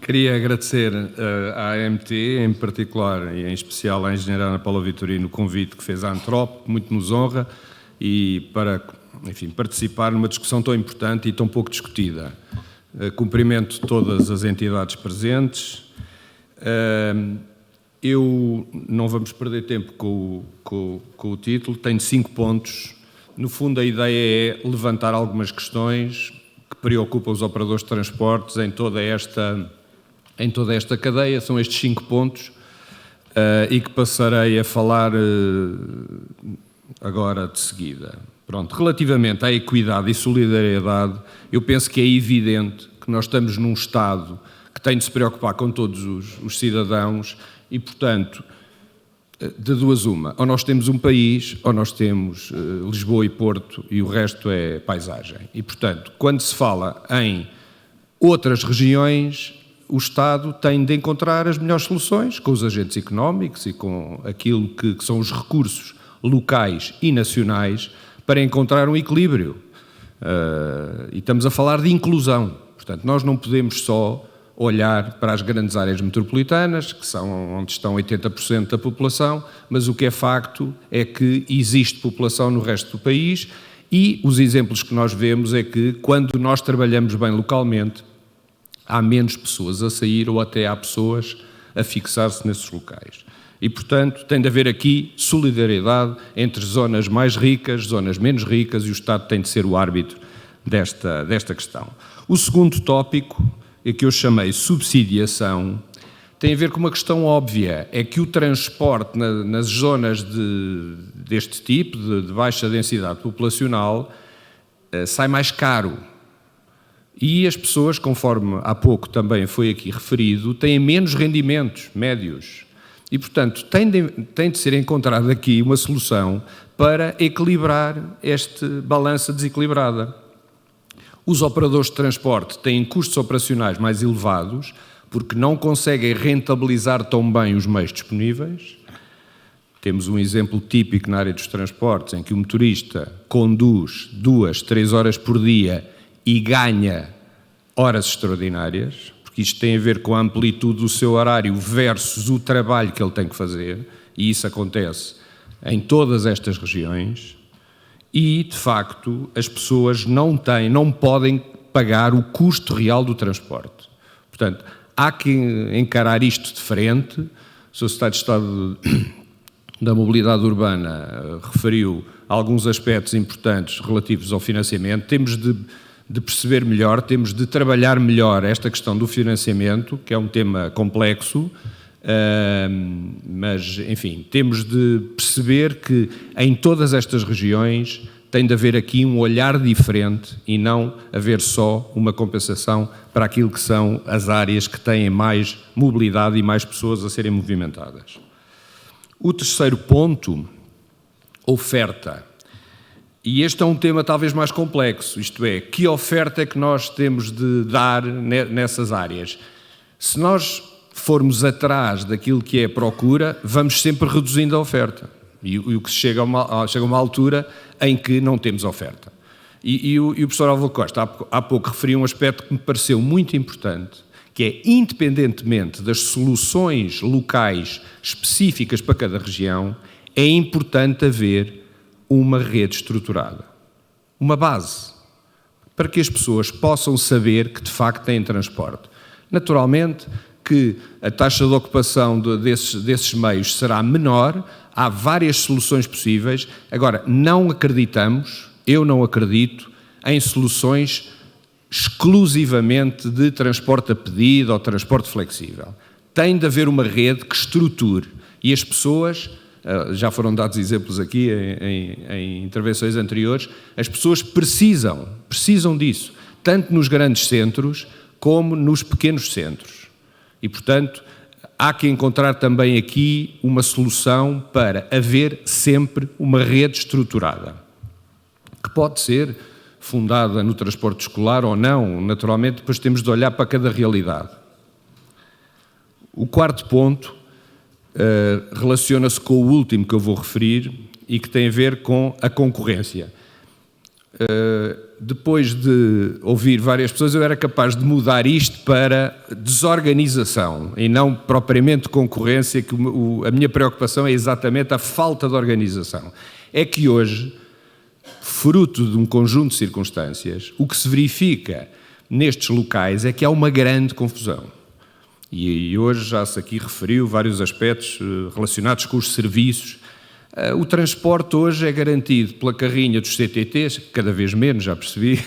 Queria agradecer à AMT, em particular e em especial à engenheira Ana Paula Vitorino, o convite que fez à Antrop, muito nos honra, e para, enfim, participar numa discussão tão importante e tão pouco discutida. Cumprimento todas as entidades presentes. Eu não vamos perder tempo com o título, tenho 5 pontos. No fundo, a ideia é levantar algumas questões que preocupam os operadores de transportes em toda esta cadeia. São estes 5 pontos e que passarei a falar agora de seguida. Pronto, relativamente à equidade e solidariedade, eu penso que é evidente que nós estamos num Estado que tem de se preocupar com todos os cidadãos e, portanto, de duas uma, ou nós temos um país ou nós temos Lisboa e Porto e o resto é paisagem. E, portanto, quando se fala em outras regiões, o Estado tem de encontrar as melhores soluções com os agentes económicos e com aquilo que são os recursos locais e nacionais para encontrar um equilíbrio. E estamos a falar de inclusão. Portanto, nós não podemos só olhar para as grandes áreas metropolitanas, que são onde estão 80% da população, mas o que é facto é que existe população no resto do país e os exemplos que nós vemos é que quando nós trabalhamos bem localmente, há menos pessoas a sair ou até há pessoas a fixar-se nesses locais. E, portanto, tem de haver aqui solidariedade entre zonas mais ricas, zonas menos ricas e o Estado tem de ser o árbitro desta questão. O segundo tópico, que eu chamei subsidiação, tem a ver com uma questão óbvia, é que o transporte nas zonas deste tipo, de baixa densidade populacional, sai mais caro. E as pessoas, conforme há pouco também foi aqui referido, têm menos rendimentos médios. E, portanto, tem de ser encontrada aqui uma solução para equilibrar esta balança desequilibrada. Os operadores de transporte têm custos operacionais mais elevados porque não conseguem rentabilizar tão bem os meios disponíveis. Temos um exemplo típico na área dos transportes em que o motorista conduz 2, 3 horas por dia e ganha horas extraordinárias, porque isto tem a ver com a amplitude do seu horário versus o trabalho que ele tem que fazer, e isso acontece em todas estas regiões, e, de facto, as pessoas não podem pagar o custo real do transporte. Portanto, há que encarar isto de frente. O Sr. Secretário de Estado da Mobilidade Urbana referiu alguns aspectos importantes relativos ao financiamento. Temos de perceber melhor, temos de trabalhar melhor esta questão do financiamento, que é um tema complexo, mas, enfim, temos de perceber que em todas estas regiões tem de haver aqui um olhar diferente e não haver só uma compensação para aquilo que são as áreas que têm mais mobilidade e mais pessoas a serem movimentadas. O terceiro ponto, oferta. E este é um tema talvez mais complexo, isto é, que oferta é que nós temos de dar nessas áreas? Se nós formos atrás daquilo que é a procura, vamos sempre reduzindo a oferta. E o que chega a uma altura em que não temos oferta. E o professor Álvaro Costa há pouco referiu um aspecto que me pareceu muito importante, que é, independentemente das soluções locais específicas para cada região, é importante haver uma rede estruturada, uma base, para que as pessoas possam saber que de facto têm transporte. Naturalmente que a taxa de ocupação desses meios será menor, há várias soluções possíveis. Agora, eu não acredito em soluções exclusivamente de transporte a pedido ou transporte flexível. Tem de haver uma rede que estruture e as pessoas, já foram dados exemplos aqui em intervenções anteriores, as pessoas precisam disso, tanto nos grandes centros como nos pequenos centros. E, portanto, há que encontrar também aqui uma solução para haver sempre uma rede estruturada, que pode ser fundada no transporte escolar ou não, naturalmente, depois temos de olhar para cada realidade. O quarto ponto relaciona-se com o último que eu vou referir e que tem a ver com a concorrência. depois de ouvir várias pessoas, eu era capaz de mudar isto para desorganização e não propriamente concorrência, que a minha preocupação é exatamente a falta de organização. É que hoje, fruto de um conjunto de circunstâncias, o que se verifica nestes locais é que há uma grande confusão. E hoje já se aqui referiu vários aspectos relacionados com os serviços. O transporte hoje é garantido pela carrinha dos CTTs, cada vez menos, já percebi,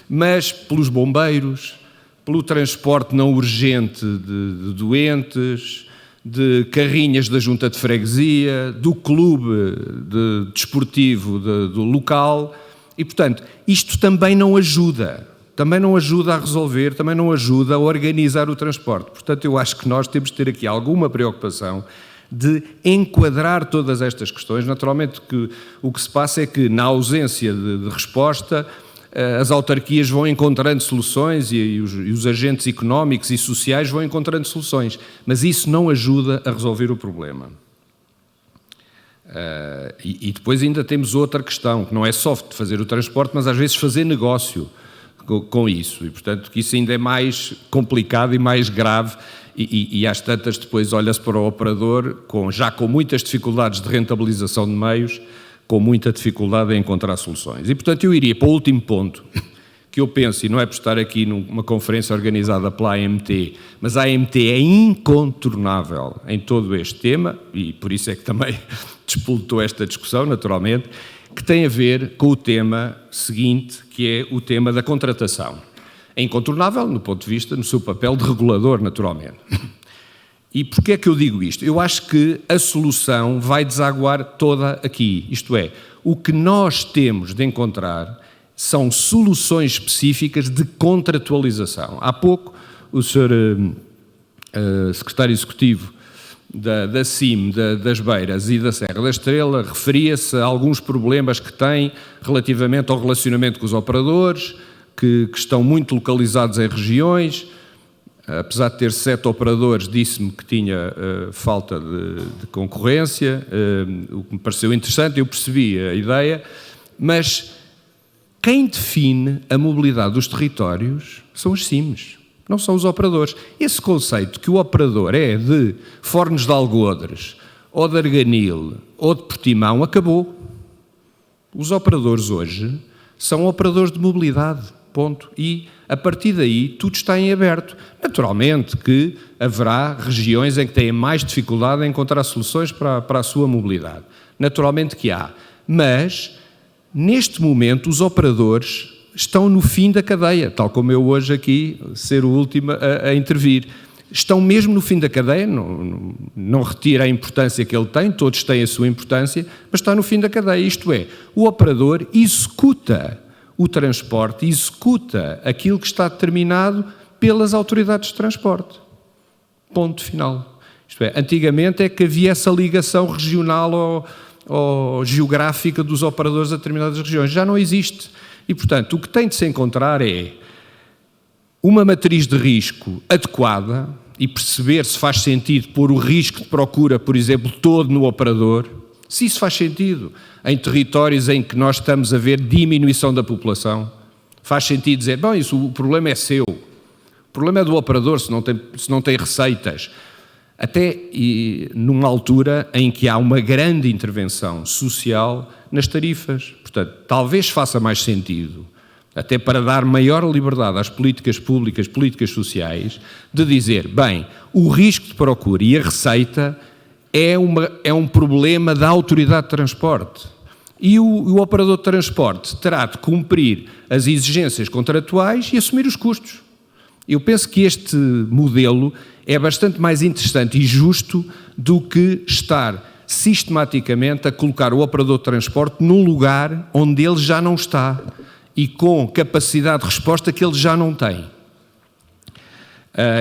mas pelos bombeiros, pelo transporte não urgente de doentes, de carrinhas da junta de freguesia, do clube desportivo do local e, portanto, isto também não ajuda a resolver, também não ajuda a organizar o transporte. Portanto, eu acho que nós temos de ter aqui alguma preocupação de enquadrar todas estas questões. Naturalmente que o que se passa é que, na ausência de resposta, as autarquias vão encontrando soluções e os agentes económicos e sociais vão encontrando soluções, mas isso não ajuda a resolver o problema. E depois ainda temos outra questão, que não é só de fazer o transporte, mas às vezes fazer negócio com isso, e portanto que isso ainda é mais complicado e mais grave, e às tantas depois olha-se para o operador já com muitas dificuldades de rentabilização de meios, com muita dificuldade em encontrar soluções. E portanto eu iria para o último ponto, que eu penso, e não é por estar aqui numa conferência organizada pela AMT, mas a AMT é incontornável em todo este tema, e por isso é que também despoltou esta discussão, naturalmente, que tem a ver com o tema seguinte, que é o tema da contratação. É incontornável no ponto de vista, no seu papel de regulador, naturalmente. E porquê é que eu digo isto? Eu acho que a solução vai desaguar toda aqui, isto é, o que nós temos de encontrar são soluções específicas de contratualização. Há pouco o Sr. Secretário Executivo da CIM, das Beiras e da Serra da Estrela, referia-se a alguns problemas que tem relativamente ao relacionamento com os operadores, que estão muito localizados em regiões. Apesar de ter 7 operadores, disse-me que tinha falta de concorrência, o que me pareceu interessante, eu percebi a ideia, mas quem define a mobilidade dos territórios são as CIMs, não são os operadores. Esse conceito que o operador é de Fornos de Algodres, ou de Arganil, ou de Portimão, acabou. Os operadores hoje são operadores de mobilidade, ponto. E, a partir daí, tudo está em aberto. Naturalmente que haverá regiões em que têm mais dificuldade em encontrar soluções para a sua mobilidade. Naturalmente que há. Mas, neste momento, os operadores estão no fim da cadeia, tal como eu hoje aqui ser o último a intervir. Estão mesmo no fim da cadeia, não retira a importância que ele tem, todos têm a sua importância, mas está no fim da cadeia, isto é, o operador executa o transporte, executa aquilo que está determinado pelas autoridades de transporte. Ponto final. Isto é, antigamente é que havia essa ligação regional ou geográfica dos operadores a determinadas regiões, já não existe. E, portanto, o que tem de se encontrar é uma matriz de risco adequada e perceber se faz sentido pôr o risco de procura, por exemplo, todo no operador, se isso faz sentido em territórios em que nós estamos a ver diminuição da população. Faz sentido dizer, bom, isso, o problema é seu, o problema é do operador se não tem receitas. Até numa altura em que há uma grande intervenção social nas tarifas. Portanto, talvez faça mais sentido, até para dar maior liberdade às políticas públicas, políticas sociais, de dizer, bem, o risco de procura e a receita é um problema da autoridade de transporte. E o operador de transporte terá de cumprir as exigências contratuais e assumir os custos. Eu penso que este modelo é bastante mais interessante e justo do que estar sistematicamente a colocar o operador de transporte num lugar onde ele já não está e com capacidade de resposta que ele já não tem.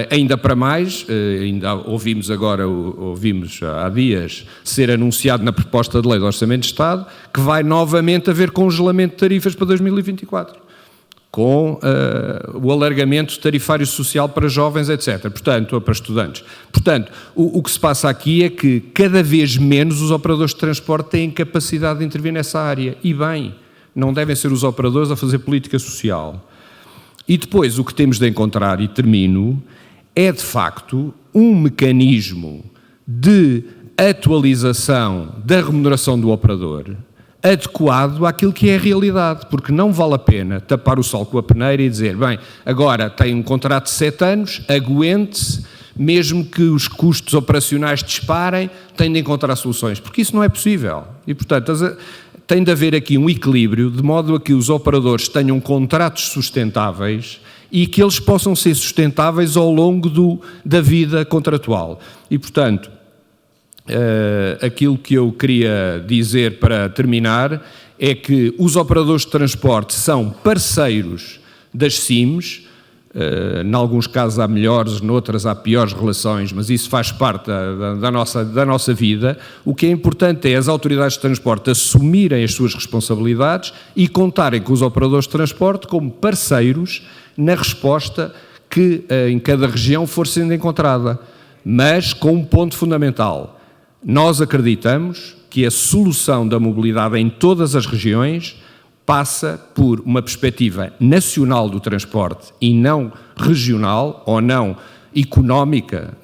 Ainda para mais, ainda ouvimos há dias ser anunciado na proposta de lei do Orçamento de Estado que vai novamente haver congelamento de tarifas para 2024, com o alargamento tarifário social para jovens, etc., portanto, para estudantes. Portanto, o que se passa aqui é que cada vez menos os operadores de transporte têm capacidade de intervir nessa área, e bem, não devem ser os operadores a fazer política social. E depois o que temos de encontrar, e termino, é de facto um mecanismo de atualização da remuneração do operador adequado àquilo que é a realidade, porque não vale a pena tapar o sol com a peneira e dizer, bem, agora tem um contrato de 7 anos, aguente-se, mesmo que os custos operacionais disparem, tem de encontrar soluções, porque isso não é possível. E, portanto, tem de haver aqui um equilíbrio, de modo a que os operadores tenham contratos sustentáveis e que eles possam ser sustentáveis ao longo da vida contratual. E, portanto, aquilo que eu queria dizer para terminar é que os operadores de transporte são parceiros das SIMs, em alguns casos há melhores, noutras há piores relações, mas isso faz parte da nossa vida. O que é importante é as autoridades de transporte assumirem as suas responsabilidades e contarem com os operadores de transporte como parceiros na resposta que em cada região for sendo encontrada, mas com um ponto fundamental. Nós acreditamos que a solução da mobilidade em todas as regiões passa por uma perspectiva nacional do transporte e não regional ou não económica,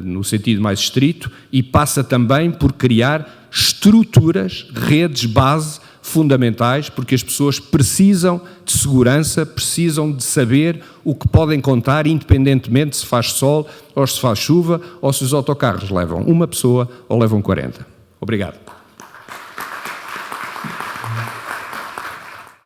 no sentido mais estrito, e passa também por criar estruturas, redes base fundamentais, porque as pessoas precisam de segurança, precisam de saber o que podem contar, independentemente se faz sol ou se faz chuva, ou se os autocarros levam uma pessoa ou levam 40. Obrigado.